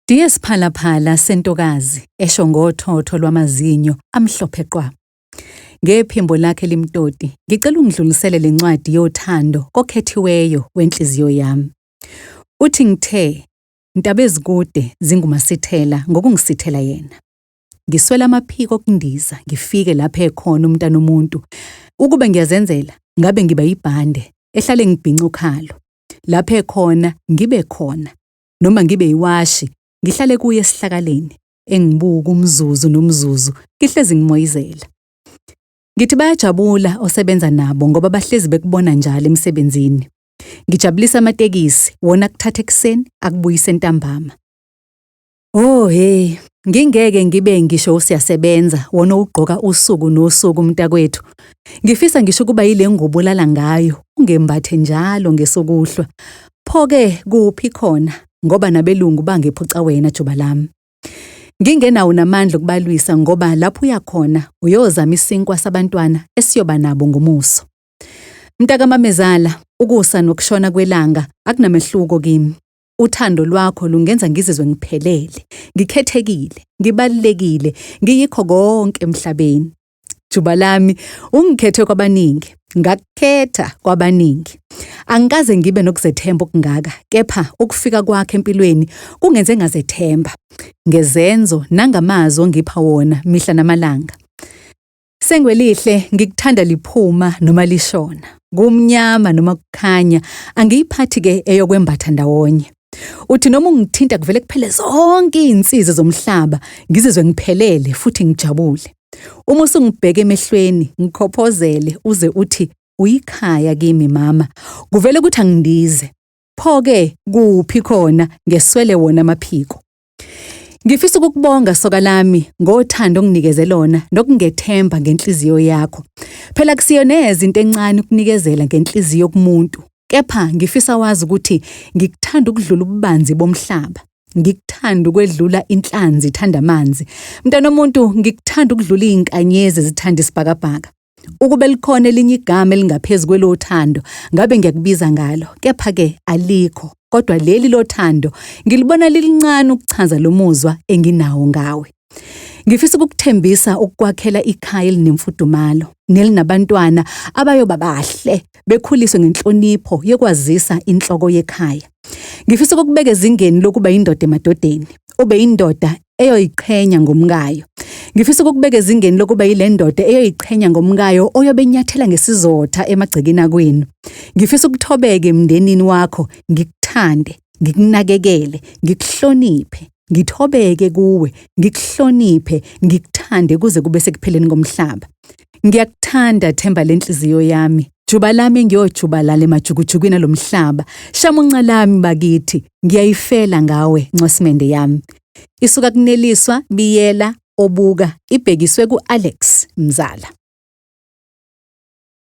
Diye siphalaphala sentokazi esho ngothotho lwamazinyo amhlophe qwa. Ngephimbo lakhe limtoti, ngicela ungidlulisele lencwadi yothando kokhethiweyo wenhliziyo yami. Uthi ngithe, ntaba ezikude zingumasithela ngokungisithela yena. Ngiswela amaphiko okundiza, ngifike lapho ekhona umntana omuntu. Ukube ngiyazenzela, ngabe ngiba yibhande, ehlale ngibhinca ukhalo. Lapho ekhona, ngibe khona. Noma ngibe iwashi, ngihlale kuye esihlakaleni, engibuka umzuzu nomzuzu, ngihlezi ngimoyizela. Ngithi bayajabula osebenza nabo ngoba bahlezi bekubona njalo emsebenzini. Ngijabulisa amatekisi, wona kuthatha ekuseni, akubuyise ntambama. Oh hey, ngingeke ngibe ngisho usiyasebenza, wona ugqoka usuku nosuku mntakwethu. Ngifisa ngisho kuba yile ngubo olala ngayo, ungembathe njalo ngesokuhlwa. Pho-ke kuphi khona, ngoba nabelungu bangephuca wena juba lami. Ngingenawo namandla okubalwisa ngoba lapho uyakhona uyozama isinkwa sabantwana esiyoba nabo ngomuso. Mntakamamezala, ukusa nokushona kwelanga akunamehluko kimi. Uthando lwakho lungenza ngizizwe ngiphelele, ngikhethekile, ngibalulekile, ngiyikho konke emhlabeni. Juba lami, ungikhethe kwabaningi, ngakukhetha kwabaningi. Angikaze ngibe nokuzethemba okungaka, kepha ukufika kwakhe empilweni kungenze ngazethemba, ngezenzo nangamazwi ongipha wona mihla namalanga. Sengwelihle ngikuthanda liphuma noma lishona, kumnyama noma kukhanya, angiyiphathi-ke eyokwembatha ndawonye. Uthi noma ungithinta kuvele kuphele zonke iy'nsizi zomhlaba, ngizizwe ngiphelele futhi ngijabule. Uma usungibheka emehlweni, ngikhophozele uze uthi uyikhaya kimi mama, kuvele ukuthi angindize. Pho-ke kuphi khona ngeswele wona amaphiko. Ngifisa ukukubonga soka lami ngothando onginikeze lona nokungethemba ngenhliziyo yakho. Phela kusiyoneza into encane ukunikezela ngenhliziyo kumuntu, kepha ngifisa wazi ukuthi ngikuthanda ukudlula ububanzi bomhlaba. Ngikuthanda ukwedlula inhlanzi ithanda amanzi. Mntana omuntu, ngikuthanda ukudlula izinkanyezi zithanda isibhakabhaka. Ukube likhona elinye igama elingaphezulu kwelothando, ngabe ngiyakubiza ngalo, kepha-ke alikho. Kodwa leli lothando ngilibona lilincane ukuchaza lo muzwa enginawo ngawe. Ngifisa ukukuthembisa ukukwakhela ikhaya elinemfudumalo, nelinabantwana abayoba bahle, bekhuliswe ngenhlonipho yokwazisa inhloko yekhaya. Ngifisa ukukubeka ezingeni lokuba yindoda emadodeni, ube yindoda eyoyiqhenya ngomkayo. Ngifisa ukukubeka ezingeni lokuba yile ndoda eyoyiqhenya ngomkayo oyobenyathela ngesizotha emagcekeni akwenu. Ngifisa ukuthobeka emndenini wakho, ngikuthande, ngikunakekele, ngikuhloniphe, ngithobeke kuwe, ngikuhloniphe, ngikuthande kuze kube sekupheleni komhlaba. Ngiyakuthanda themba lenhliziyo yami. Juba lami ngiyojubalala emajukujukwini alomhlaba. Shama unca lami bakithi, ngiyayifela ngawe ncwasimende yami. Isuka kuNeliswa, Biyela, obuka, ibhekiswe ku-Alex Mzala.